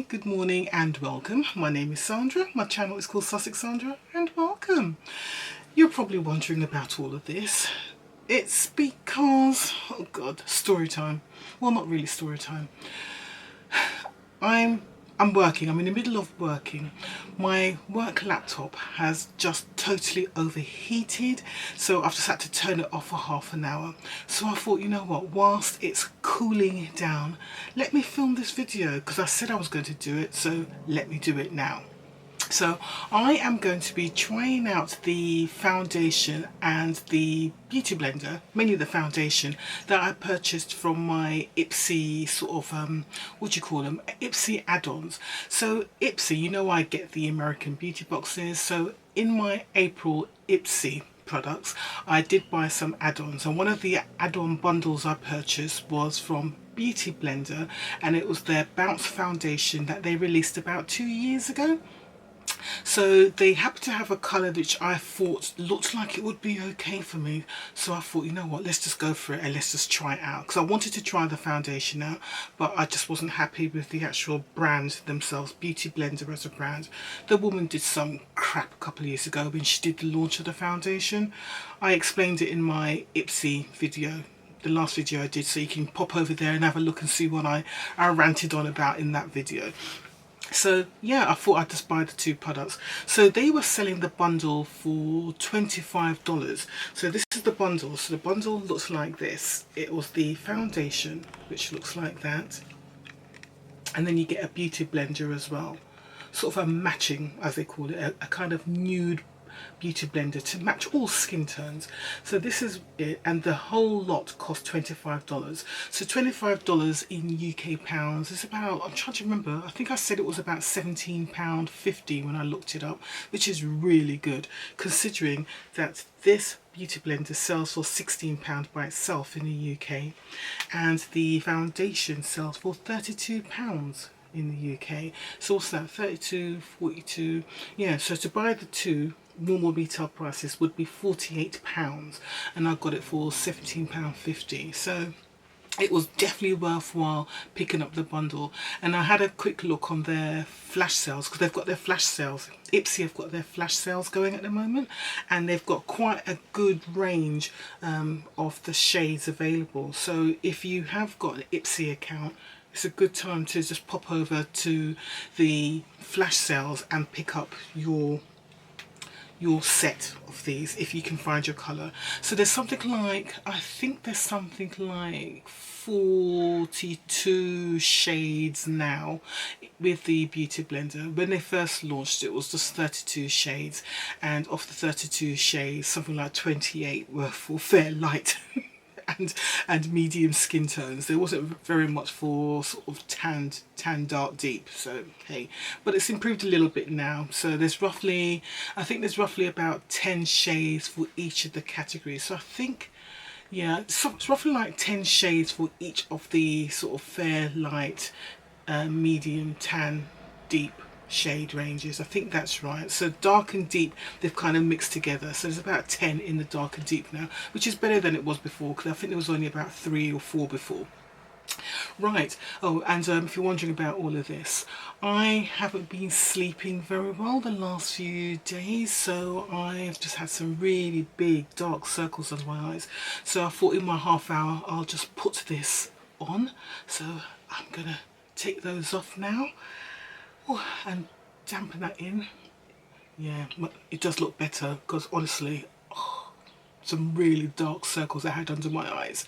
good morning and welcome. My name is Sandra, my channel is called Sussex Sandra, and welcome. You're probably wondering about all of this. It's because, oh god, story time. Well, not really story time. I'm working, I'm in the middle of working. My work laptop has just totally overheated, so I've just had to turn it off for half an hour. So I thought, you know what, whilst it's cooling down, let me film this video, because I said I was going to do it, so let me do it now. So I am going to be trying out the foundation and the beauty blender, mainly the foundation, that I purchased from my Ipsy sort of, what do you call them, Ipsy add-ons. So Ipsy, you know I get the American beauty boxes, so in my April Ipsy products I did buy some add-ons, and one of the add-on bundles I purchased was from Beauty Blender, and it was their Bounce foundation that they released about 2 years ago. So they happened to have a colour which I thought looked like it would be okay for me. So I thought, you know what, let's just go for it and let's just try it out. Because I wanted to try the foundation out, but I just wasn't happy with the actual brand themselves, Beauty Blender as a brand. The woman did some crap a couple of years ago when she did the launch of the foundation. I explained it in my Ipsy video, the last video I did, so you can pop over there and have a look and see what I ranted on about in that video. So yeah, I thought I'd just buy the two products. So they were selling the bundle for $25. So this is the bundle. So the bundle looks like this. It was the foundation, which looks like that, and then you get a beauty blender as well, sort of a matching, as they call it, a kind of nude beauty blender to match all skin tones. So this is it, and the whole lot cost $25. So $25 in UK pounds is about, I'm trying to remember, I think I said it was about £17.50 when I looked it up, which is really good considering that this beauty blender sells for £16 by itself in the UK, and the foundation sells for £32 in the UK. So what's that, 32, 42, yeah. So to buy the two, normal retail prices would be £48, and I got it for £17.50. So it was definitely worthwhile picking up the bundle. And I had a quick look on their flash sales, because they've got their flash sales. Ipsy have got their flash sales going at the moment, and they've got quite a good range of the shades available. So if you have got an Ipsy account, it's a good time to just pop over to the flash sales and pick up your set of these if you can find your colour. So there's something like, I think there's something like 42 shades now with the beauty blender. When they first launched it was just 32 shades, and of the 32 shades something like 28 were for fair light and medium skin tones. There wasn't very much for sort of tan dark deep, so hey, but it's improved a little bit now. So there's roughly, I think there's roughly about 10 shades for each of the categories. So I think, yeah, it's roughly like 10 shades for each of the sort of fair, light, medium, tan, deep shade ranges. I think that's right. So dark and deep, they've kind of mixed together. So there's about 10 in the dark and deep now, which is better than it was before, because I think there was only about 3 or 4 before. Right. Oh, and if you're wondering about all of this, I haven't been sleeping very well the last few days, so I've just had some really big dark circles under my eyes. So I thought in my half hour I'll just put this on. So I'm gonna take those off now. Oh, and dampen that in. Yeah, it does look better, because honestly, some really dark circles I had under my eyes.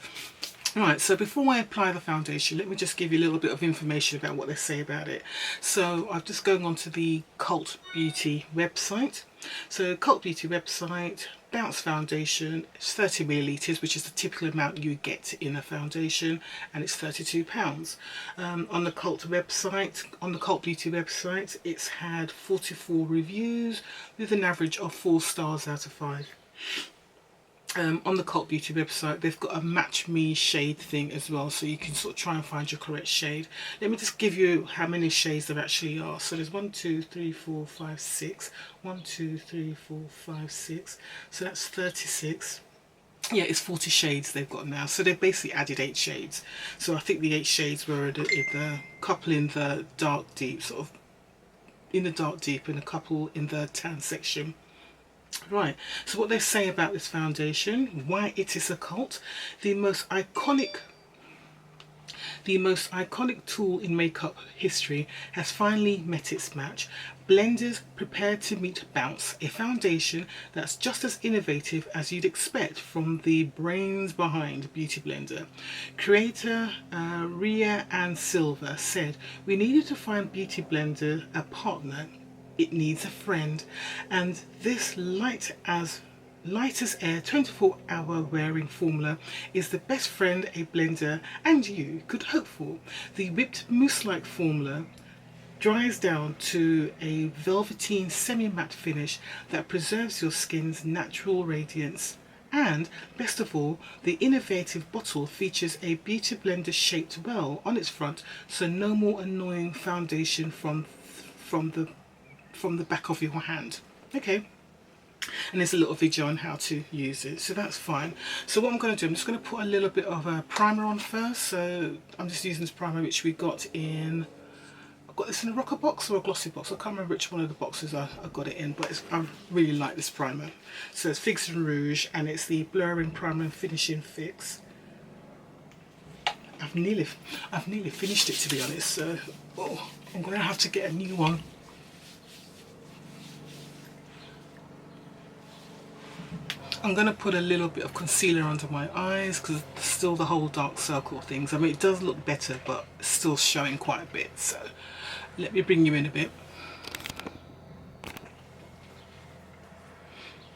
Right, so before I apply the foundation, let me just give you a little bit of information about what they say about it. So I'm just going on to the Cult Beauty website. So Cult Beauty website, Bounce foundation, it's 30 millilitres, which is the typical amount you get in a foundation, and it's £32. On the Cult website, on the Cult Beauty website, it's had 44 reviews with an average of 4 stars out of 5. On the Cult Beauty website, they've got a match me shade thing as well, so you can sort of try and find your correct shade. Let me just give you how many shades there actually are. So there's 1, 2, 3, 4, 5, 6. 1, 2, 3, 4, 5, 6. So that's 36. Yeah, it's 40 shades they've got now, so they've basically added 8 shades. So I think the 8 shades were in the couple in the dark deep, sort of in the dark deep, and a couple in the tan section. Right, so what they say about this foundation, why it is a cult. The most iconic tool in makeup history has finally met its match. Blenders prepared to meet Bounce, a foundation that's just as innovative as you'd expect from the brains behind Beauty Blender. Creator Ria Ann Silver said, "We needed to find Beauty Blender a partner. It needs a friend, and this light as air 24-hour wearing formula is the best friend a blender and you could hope for. The whipped mousse-like formula dries down to a velveteen semi-matte finish that preserves your skin's natural radiance. And best of all, the innovative bottle features a Beauty Blender shaped well on its front, so no more annoying foundation from the back of your hand." Okay, and there's a little video on how to use it, so that's fine. So what I'm going to do, I'm just going to put a little bit of a primer on first. So I'm just using this primer which we got in, I got this in a rocker box or a glossy box, I can't remember which one of the boxes I got it in, but I really like this primer. So it's Figs and Rouge, and it's the Blurring Primer and Finishing Fix. I've nearly finished it, to be honest, so I'm going to have to get a new one. I'm going to put a little bit of concealer under my eyes because still the whole dark circle things. I mean, it does look better, but it's still showing quite a bit. So let me bring you in a bit.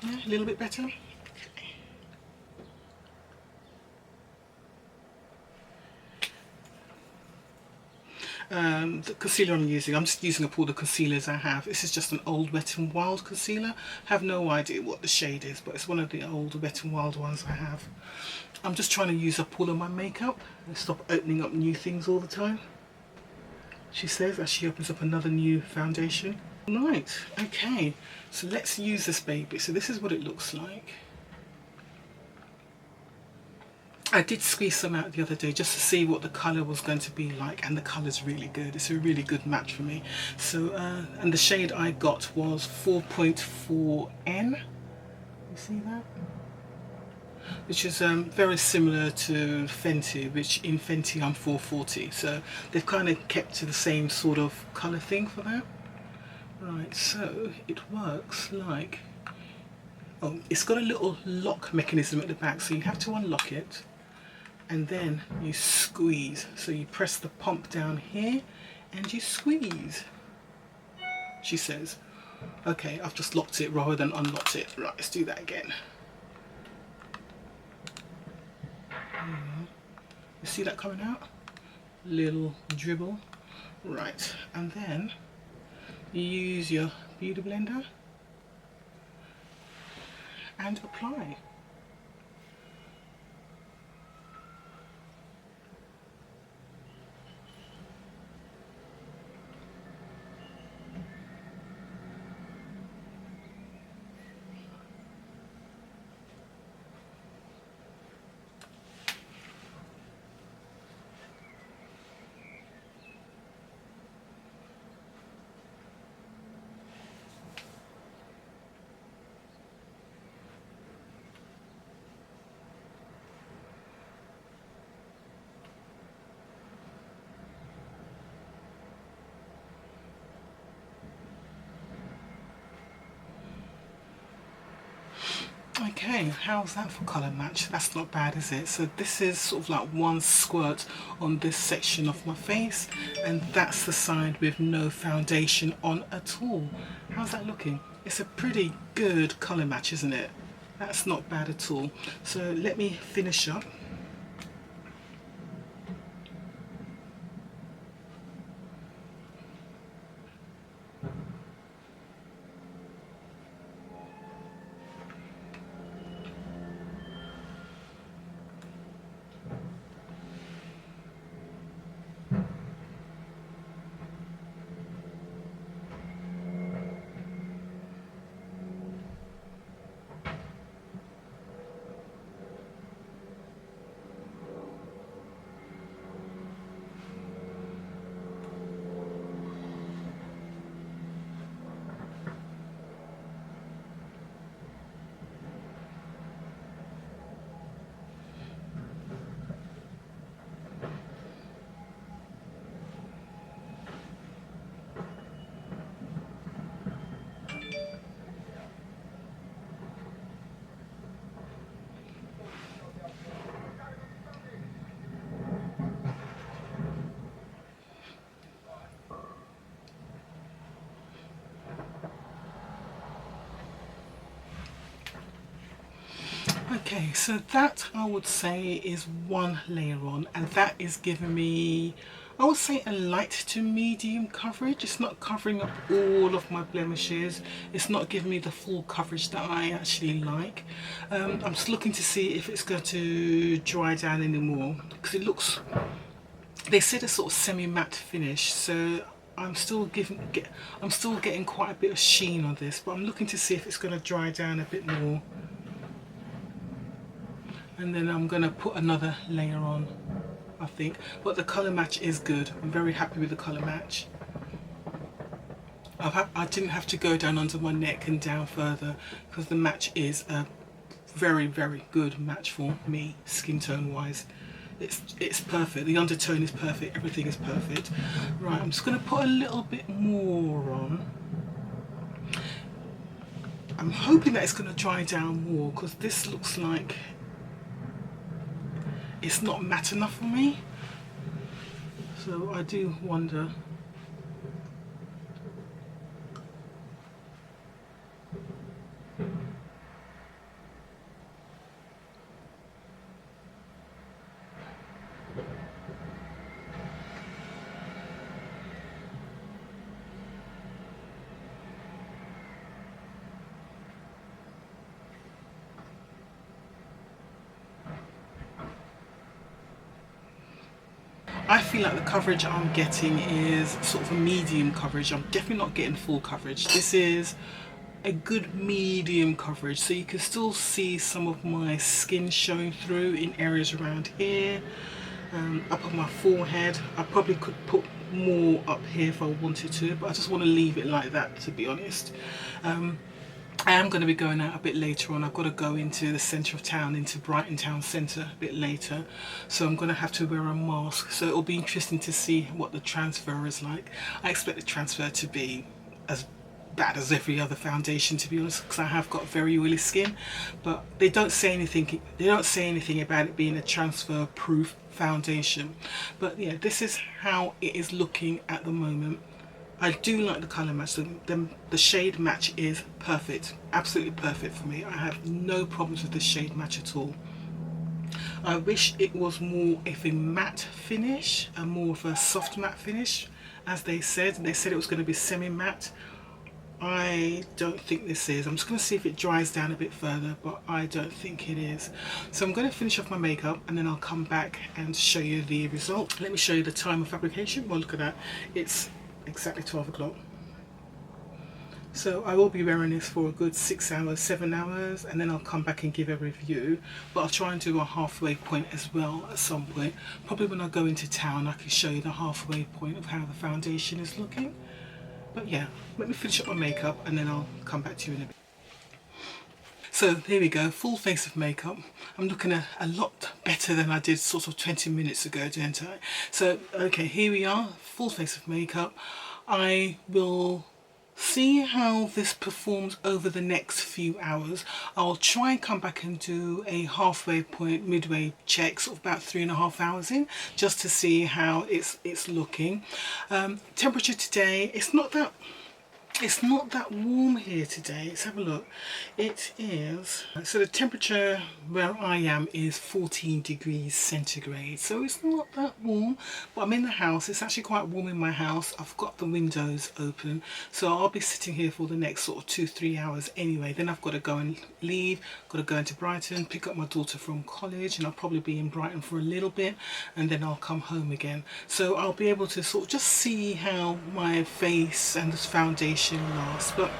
Yeah, a little bit better. The concealer I'm just using up all the concealers I have. This is just an old Wet n Wild concealer. I have no idea what the shade is, but it's one of the old Wet n Wild ones I have. I'm just trying to use up all of my makeup and stop opening up new things all the time, she says as she opens up another new foundation. Right, okay, so let's use this baby. So this is what it looks like. I did squeeze some out the other day just to see what the colour was going to be like, and the colour's really good. It's a really good match for me. So, and the shade I got was 4.4N. You see that? Which is very similar to Fenty, which in Fenty I'm 440. So they've kind of kept to the same sort of colour thing for that. Right, so it works like... Oh, it's got a little lock mechanism at the back, so you have to unlock it. And then you squeeze. So you press the pump down here and you squeeze, she says. Okay, I've just locked it rather than unlocked it. Right, let's do that again. You see that coming out? Little dribble. Right, and then you use your Beauty Blender and apply. Okay, how's that for colour match? That's not bad, is it? So this is sort of like one squirt on this section of my face, and that's the side with no foundation on at all. How's that looking? It's a pretty good colour match, isn't it? That's not bad at all. So let me finish up. Okay, so that I would say is one layer on, and that is giving me, I would say, a light to medium coverage. It's not covering up all of my blemishes. It's not giving me the full coverage that I actually like. I'm just looking to see if it's going to dry down anymore, because it looks, they said a sort of semi-matte finish, so I'm still getting quite a bit of sheen on this, but I'm looking to see if it's going to dry down a bit more. And then I'm going to put another layer on, I think. But the colour match is good. I'm very happy with the colour match. I didn't have to go down under my neck and down further, because the match is a very, very good match for me, skin tone wise. It's perfect. The undertone is perfect. Everything is perfect. Right, I'm just going to put a little bit more on. I'm hoping that it's going to dry down more, because this looks like it's not matte enough for me, so I do wonder. I feel like the coverage I'm getting is sort of a medium coverage. I'm definitely not getting full coverage. This is a good medium coverage, so you can still see some of my skin showing through in areas around here, up on my forehead. I probably could put more up here if I wanted to, but I just want to leave it like that, to be honest. I am going to be going out a bit later on. I've got to go into the centre of town, into Brighton town centre a bit later, so I'm going to have to wear a mask, so it'll be interesting to see what the transfer is like. I expect the transfer to be as bad as every other foundation, to be honest, because I have got very oily skin, but they don't say anything about it being a transfer proof foundation. But yeah, this is how it is looking at the moment. I do like the colour match. The shade match is perfect, absolutely perfect for me. I have no problems with the shade match at all. I wish it was more of a matte finish, and more of a soft matte finish, as they said. They said it was going to be semi-matte. I don't think this is. I'm just going to see if it dries down a bit further, but I don't think it is. So I'm going to finish off my makeup, and then I'll come back and show you the result. Let me show you the time of fabrication. Well, look at that. It's exactly 12 o'clock. So I will be wearing this for a good 6 hours, 7 hours, and then I'll come back and give a review. But I'll try and do a halfway point as well at some point. Probably when I go into town, I can show you the halfway point of how the foundation is looking. But yeah, let me finish up my makeup and then I'll come back to you in a bit. So here we go, full face of makeup. I'm looking a lot better than I did sort of 20 minutes ago, didn't I? So, okay, here we are, full face of makeup. I will see how this performs over the next few hours. I'll try and come back and do a halfway point, midway check, sort of about 3.5 hours in, just to see how it's looking. Temperature today, it's not that warm here today. Let's have a look. It is, so the temperature where I am is 14 degrees centigrade, so it's not that warm, but I'm in the house. It's actually quite warm in my house. I've got the windows open, so I'll be sitting here for the next sort of 2-3 hours anyway. Then I've got to go and leave, got to go into Brighton, pick up my daughter from college, and I'll probably be in Brighton for a little bit, and then I'll come home again. So I'll be able to sort of just see how my face and this foundation lasts. But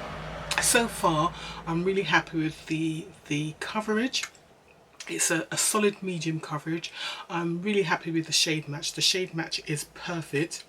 so far I'm really happy with the coverage. It's a solid medium coverage. I'm really happy with the shade match. The shade match is perfect.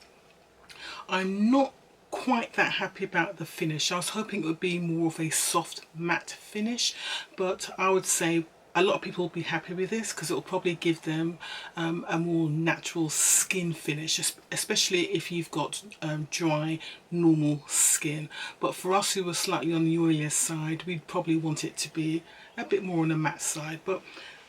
I'm not quite that happy about the finish. I was hoping it would be more of a soft matte finish, but I would say a lot of people will be happy with this because it will probably give them a more natural skin finish, especially if you've got dry, normal skin. But for us who are slightly on the oilier side, we'd probably want it to be a bit more on the matte side. But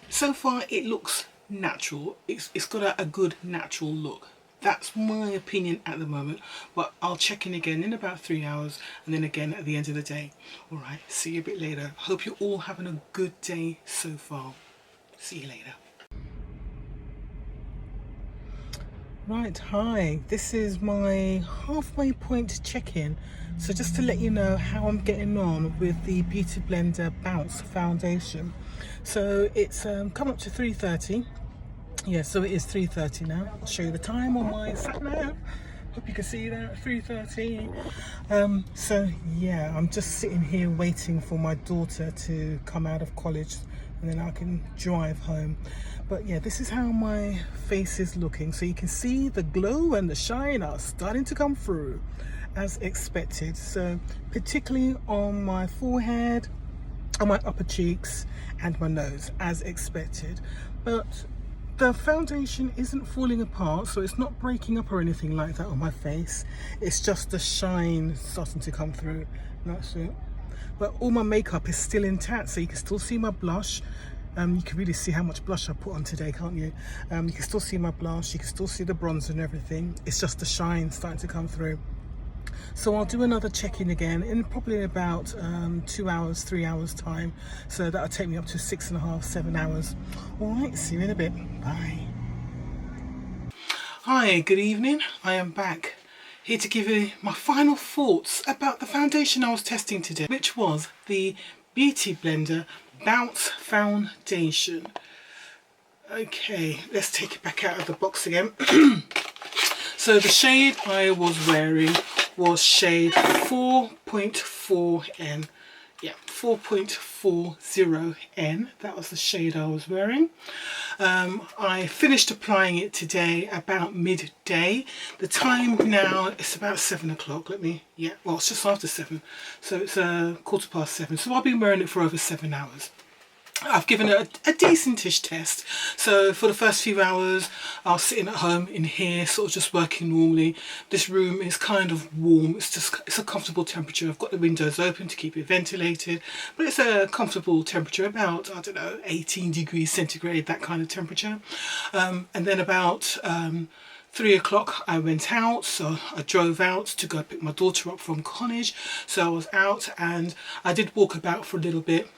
so far it looks natural. It's got a good natural look. That's my opinion at the moment, but I'll check in again in about 3 hours and then again at the end of the day. Alright, see you a bit later. Hope you're all having a good day so far. See you later. Right, hi, this is my halfway point check-in. So just to let you know how I'm getting on with the Beauty Blender Bounce Foundation. So it's come up to 3:30. Yeah, so it is 3:30 now. I'll show you the time on my sat nav. Hope you can see that, 3:30. So yeah, I'm just sitting here waiting for my daughter to come out of college and then I can drive home. But yeah, this is how my face is looking. So you can see the glow and the shine are starting to come through as expected. So particularly on my forehead, on my upper cheeks and my nose as expected. But the foundation isn't falling apart, so it's not breaking up or anything like that on my face. It's just the shine starting to come through. That's it. But all my makeup is still intact, so you can still see my blush. You can really see how much blush I put on today, can't you? You can still see my blush, you can still see the bronzer and everything. It's just the shine starting to come through. So I'll do another check-in again in probably about 2 hours, 3 hours time. So that'll take me up to 6.5, 7 hours. All right, see you in a bit. Bye. Hi, good evening. I am back here to give you my final thoughts about the foundation I was testing today, which was the Beauty Blender Bounce Foundation. Okay, let's take it back out of the box again. So the shade I was wearing was shade 4.4N. Yeah, 4.40N. That was the shade I was wearing. I finished applying it today about midday. The time now is about 7 o'clock. Well, it's just after 7. So it's 7:15. So I've been wearing it for over 7 hours. I've given it a decentish test. So for the first few hours I was sitting at home in here, sort of just working normally. This room is kind of warm. It's a comfortable temperature. I've got the windows open to keep it ventilated, but it's a comfortable temperature, about, I don't know, 18 degrees centigrade, that kind of temperature. And then about 3 o'clock I went out, so I drove out to go pick my daughter up from college. So I was out and I did walk about for a little bit.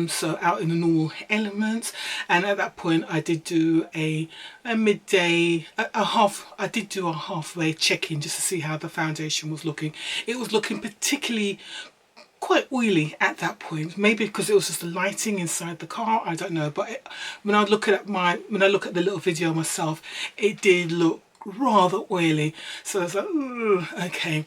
So out in the normal elements, and at that point I did do a midday, I did do a halfway check-in just to see how the foundation was looking. It was looking particularly quite oily at that point, maybe because it was just the lighting inside the car, I don't know. But when I look at the little video myself, it did look rather oily. So I was like, ooh, okay.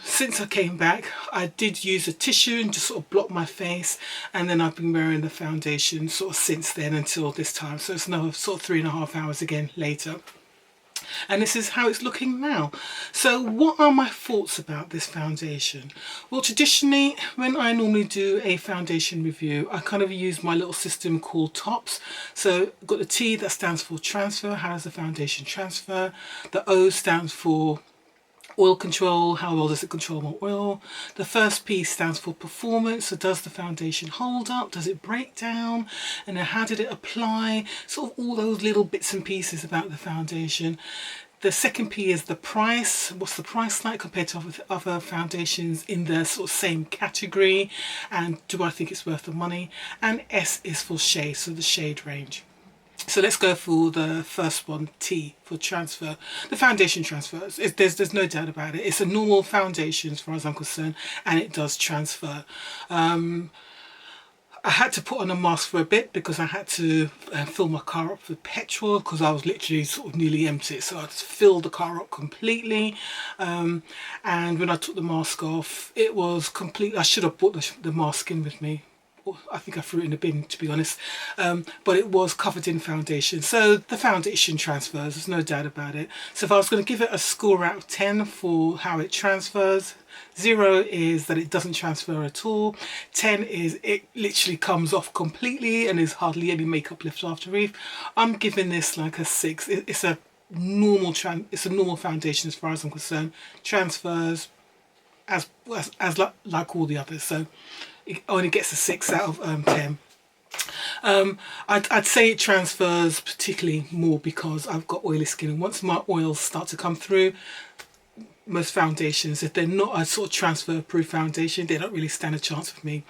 Since I came back, I did use a tissue and just sort of block my face, and then I've been wearing the foundation sort of since then until this time. So it's another sort of 3.5 hours again later. And this is how it's looking now. So what are my thoughts about this foundation? Well, traditionally when I normally do a foundation review, I kind of use my little system called TOPS. So I've got the T that stands for transfer, how does the foundation transfer? The O stands for oil control, how well does it control my oil? The first P stands for performance, so does the foundation hold up, does it break down, and then how did it apply, sort of all those little bits and pieces about the foundation. The second P is the price, what's the price like compared to other foundations in the sort of same category, and do I think it's worth the money? And S is for shade, so the shade range. So let's go for the first one, T, for transfer. The foundation transfers. There's no doubt about it. It's a normal foundation as far as I'm concerned, and it does transfer. I had to put on a mask for a bit because I had to fill my car up with petrol because I was literally sort of nearly empty. So I just filled the car up completely. And when I took the mask off, it was complete. I should have brought the mask in with me. I think I threw it in the bin, to be honest, but it was covered in foundation. So the foundation transfers, there's no doubt about it. So if I was going to give it a score out of 10 for how it transfers, 0 is that it doesn't transfer at all, 10 is it literally comes off completely and there's hardly any makeup left after it. I'm giving this like a 6. It's a normal foundation as far as I'm concerned. Transfers as like all the others, so it only gets a 6 out of 10. I'd say it transfers particularly more because I've got oily skin, and once my oils start to come through, most foundations, if they're not a sort of transfer proof foundation, they don't really stand a chance with me.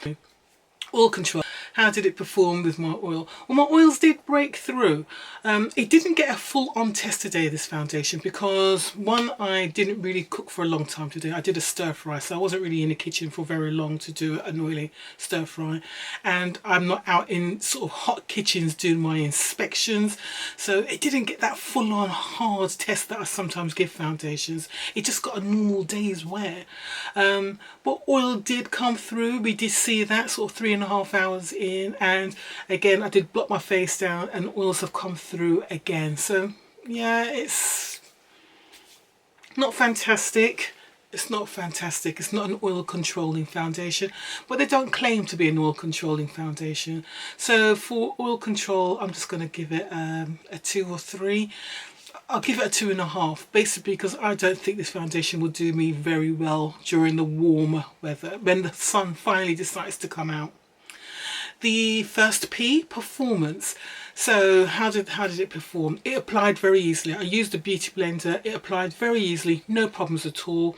Oil control. How did it perform with my oil? Well, my oils did break through. It didn't get a full-on test today, this foundation, because one, I didn't really cook for a long time today. I did a stir fry, so I wasn't really in the kitchen for very long to do an oily stir fry, and I'm not out in sort of hot kitchens doing my inspections, so it didn't get that full-on hard test that I sometimes give foundations. It just got a normal day's wear. But oil did come through. We did see that sort of 3.5 hours in, and again I did blot my face down and oils have come through again. So yeah, it's not fantastic. It's not fantastic. It's not an oil controlling foundation, but they don't claim to be an oil controlling foundation. So for oil control, I'm just going to give it a 2 or 3. I'll give it a 2.5, basically because I don't think this foundation will do me very well during the warmer weather, when the sun finally decides to come out. The first P, performance. So how did it perform? It applied very easily. I used a beauty blender. It applied very easily, no problems at all.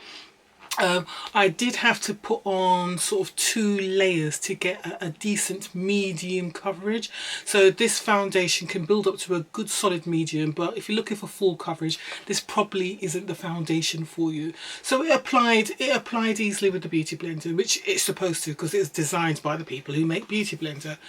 I did have to put on sort of 2 layers to get a decent medium coverage. So this foundation can build up to a good solid medium, but if you're looking for full coverage, this probably isn't the foundation for you. So it applied easily with the beauty blender, which it's supposed to, because it's designed by the people who make beauty blender.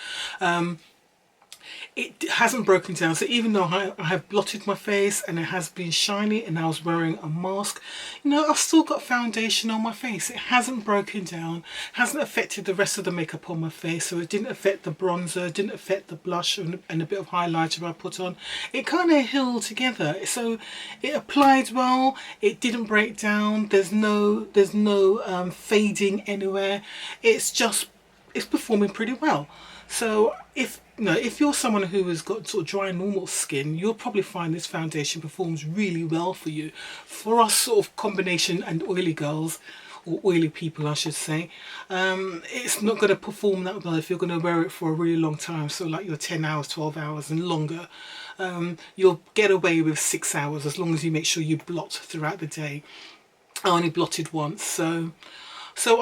It hasn't broken down, so even though I have blotted my face and it has been shiny and I was wearing a mask, you know, I've still got foundation on my face. It hasn't broken down, hasn't affected the rest of the makeup on my face, so it didn't affect the bronzer, didn't affect the blush and a bit of highlighter I put on. It kind of held together, so it applied well, it didn't break down, there's no fading anywhere. It's performing pretty well. So if you're someone who has got sort of dry normal skin, you'll probably find this foundation performs really well for you. For us sort of combination and oily girls, or oily people I should say, it's not going to perform that well if you're going to wear it for a really long time. So like your 10 hours, 12 hours and longer. You'll get away with 6 hours as long as you make sure you blot throughout the day. I only blotted once, so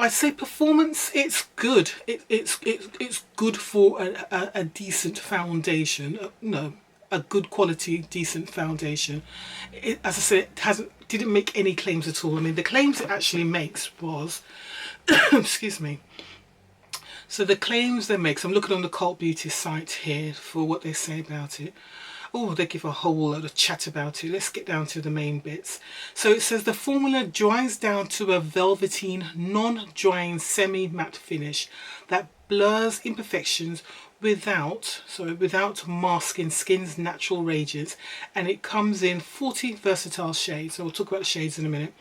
I'd say performance, it's good. It's good for a decent foundation. A good quality, decent foundation. As I said, it didn't make any claims at all. I mean, the claims it actually makes was, excuse me. So the claims they make, so I'm looking on the Cult Beauty site here for what they say about it. Oh, they give a whole lot of chat about it. Let's get down to the main bits. So it says the formula dries down to a velveteen, non-drying semi-matte finish that blurs imperfections without masking skin's natural radiance, and it comes in 40 versatile shades. So we'll talk about the shades in a minute.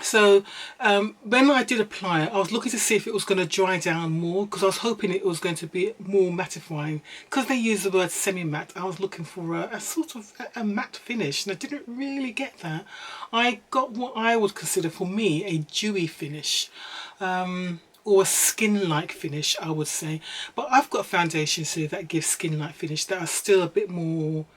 So when I did apply it, I was looking to see if it was going to dry down more, because I was hoping it was going to be more mattifying. Because they use the word semi-matte, I was looking for a sort of a matte finish, and I didn't really get that. I got what I would consider for me a dewy finish, or a skin-like finish I would say. But I've got foundations here that give skin-like finish that are still a bit more,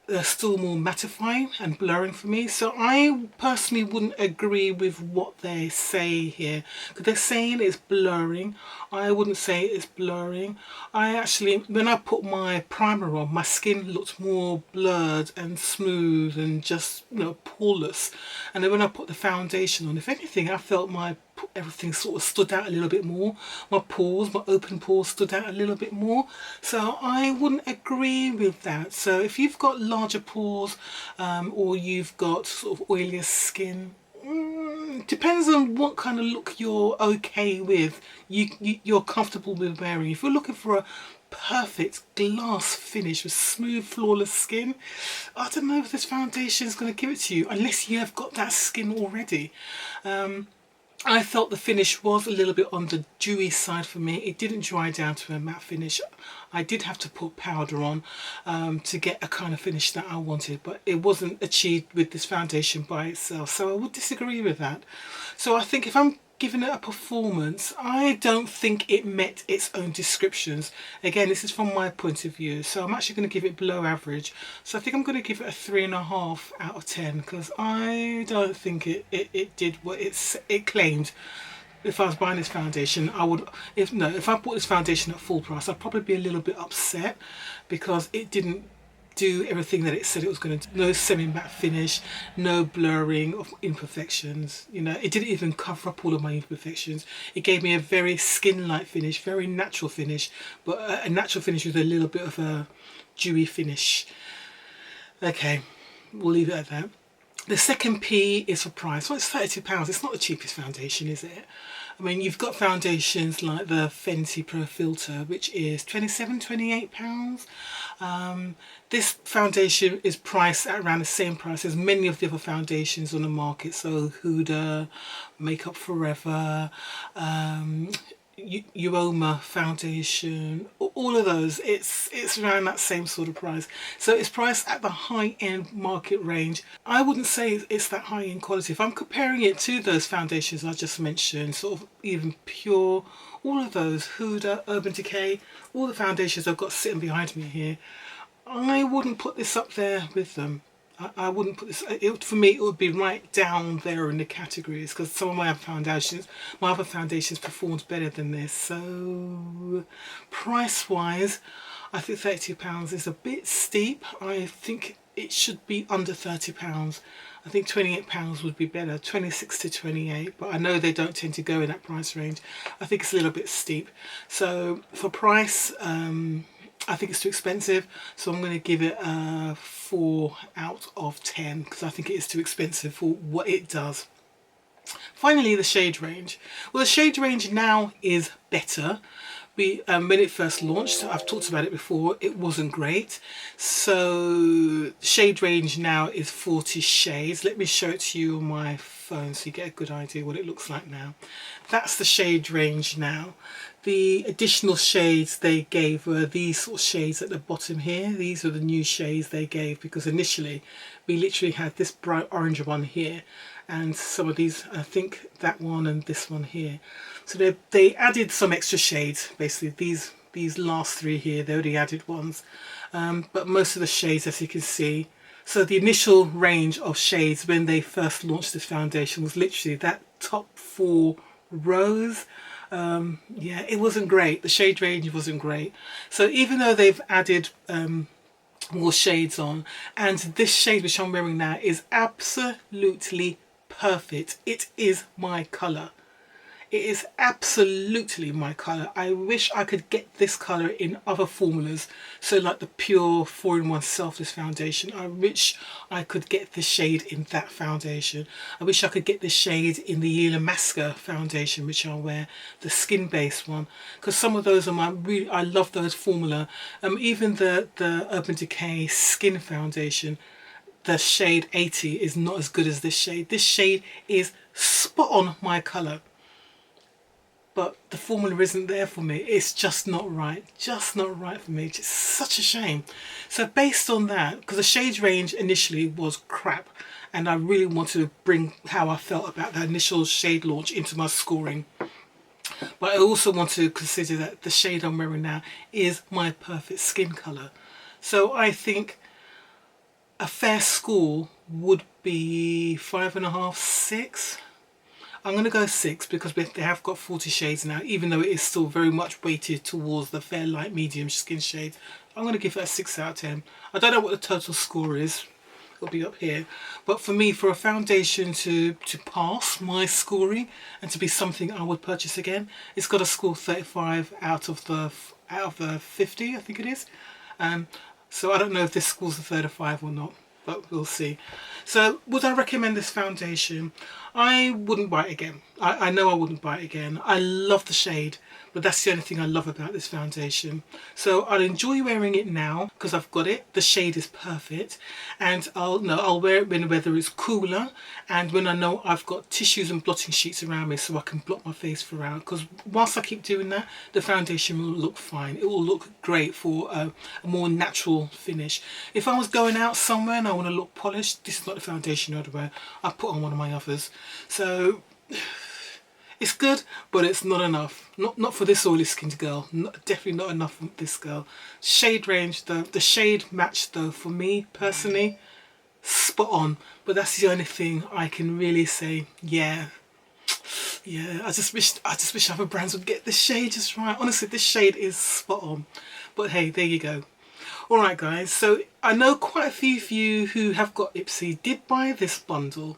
they're still more mattifying and blurring for me. So I personally wouldn't agree with what they say here, because they're saying it's blurring. I wouldn't say it's blurring. I actually, when I put my primer on, my skin looked more blurred and smooth and just, you know, poreless. And then when I put the foundation on, if anything, I felt everything sort of stood out a little bit more. My pores, my open pores stood out a little bit more. So I wouldn't agree with that. So if you've got larger pores, or you've got sort of oilier skin, depends on what kind of look you're okay with, you're comfortable with wearing. If you're looking for a perfect glass finish with smooth, flawless skin, I don't know if this foundation is going to give it to you, unless you have got that skin already. I felt the finish was a little bit on the dewy side for me. It didn't dry down to a matte finish. I did have to put powder on to get a kind of finish that I wanted, but it wasn't achieved with this foundation by itself. So I would disagree with that. So I think if I'm giving it a performance, I don't think it met its own descriptions. Again, this is from my point of view, so I'm actually going to give it below average. So I think I'm going to give it a 3.5 out of 10, because I don't think it did what it claimed. if I was buying this foundation, I would, if I bought this foundation at full price, I'd probably be a little bit upset because it didn't do everything that it said it was going to do. No semi-matte finish, no blurring of imperfections. You know, it didn't even cover up all of my imperfections. It gave me a very skin-like finish, very natural finish, but a natural finish with a little bit of a dewy finish. Okay, we'll leave it at that. The second P is for price. Well, it's £32. It's not the cheapest foundation, is it? I mean, you've got foundations like the Fenty Pro Filter, which is £27, £28. This foundation is priced at around the same price as many of the other foundations on the market. So Huda, Makeup Forever, Uoma foundation, all of those, it's around that same sort of price. So it's priced at the high-end market range. I wouldn't say it's that high-end quality. If I'm comparing it to those foundations I just mentioned, sort of even Pure, all of those, Huda, Urban Decay, all the foundations I've got sitting behind me here, I wouldn't put this up there with them. I wouldn't put this, for me it would be right down there in the categories, because some of my other foundations performed better than this. So price wise, I think £32 is a bit steep. I think it should be under £30. I think £28 would be better, 26 to 28, but I know they don't tend to go in that price range. I think it's a little bit steep. So for price, I think it's too expensive, so I'm going to give it a 4 out of 10 because I think it is too expensive for what it does. Finally, the shade range. Well, the shade range now is better. When it first launched, I've talked about it before, it wasn't great. So shade range now is 40 shades. Let me show it to you on my phone so you get a good idea what it looks like now. That's the shade range now. The additional shades they gave were these sort of shades at the bottom here. These are the new shades they gave, because initially we literally had this bright orange one here and some of these, I think that one and this one here. So they added some extra shades. Basically these last three here, they already added ones, but most of the shades, as you can see. So the initial range of shades when they first launched this foundation was literally that top 4 rows. Yeah, it wasn't great. The shade range wasn't great. So even though they've added more shades on, and this shade which I'm wearing now is absolutely perfect. It is my colour. It is absolutely my colour. I wish I could get this colour in other formulas. So like the Pure 4-in-1 Selfless Foundation. I wish I could get this shade in that foundation. I wish I could get this shade in the Illamasqua foundation, which I wear, the skin-based one. Because some of those are I love those formula. Even the Urban Decay Skin Foundation, the shade 80 is not as good as this shade. This shade is spot on my colour. But the formula isn't there for me. It's just not right. Just not right for me. It's such a shame. So based on that, because the shade range initially was crap, and I really wanted to bring how I felt about that initial shade launch into my scoring. But I also want to consider that the shade I'm wearing now is my perfect skin colour. So I think a fair score would be 5.5, 6. I'm going to go 6 because they have got 40 shades now, even though it is still very much weighted towards the fair light medium skin shades. I'm going to give it a 6 out of 10. I don't know what the total score is. It'll be up here. But for me, for a foundation to pass my scoring and to be something I would purchase again, it's got to score 35 out of the 50, I think it is. So I don't know if this scores a 35 or not, but we'll see. So would I recommend this foundation? I wouldn't buy it again. I know I wouldn't buy it again. I love the shade, but that's the only thing I love about this foundation. So I'll enjoy wearing it now because I've got it. The shade is perfect, and I'll wear it when the weather is cooler and when I know I've got tissues and blotting sheets around me so I can blot my face throughout. Because whilst I keep doing that, the foundation will look fine. It will look great for a more natural finish. If I was going out somewhere and I want to look polished, this is not the foundation I'd wear. I put on one of my others. So it's good, but it's not enough. Not for this oily skinned girl. Definitely not enough for this girl. Shade range though, the shade match though, for me personally, spot on. But that's the only thing I can really say, yeah, Yeah, I just wish other brands would get this shade just right. Honestly, this shade is spot on. But hey, there you go. Alright guys, so I know quite a few of you who have got Ipsy did buy this bundle.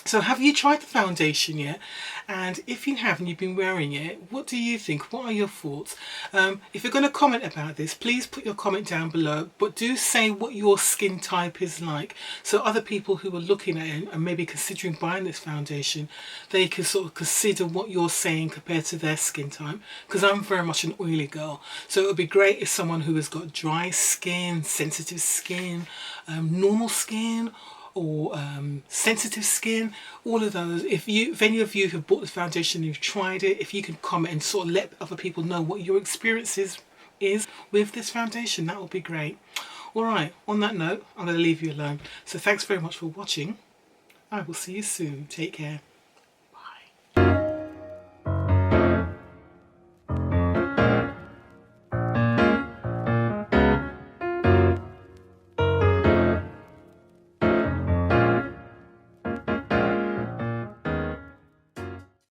So have you tried the foundation yet? And if you haven't, you've been wearing it, what do you think? What are your thoughts? If you're going to comment about this, please put your comment down below, but do say what your skin type is like, so other people who are looking at it and maybe considering buying this foundation, they can sort of consider what you're saying compared to their skin type, because I'm very much an oily girl. So it would be great if someone who has got dry skin, sensitive skin, normal skin, or sensitive skin, all of those, if any of you have bought the foundation, you've tried it, if you can comment and sort of let other people know what your experience is with this foundation, that would be great. Alright, on that note, I'm going to leave you alone. So thanks very much for watching. I will see you soon. Take care.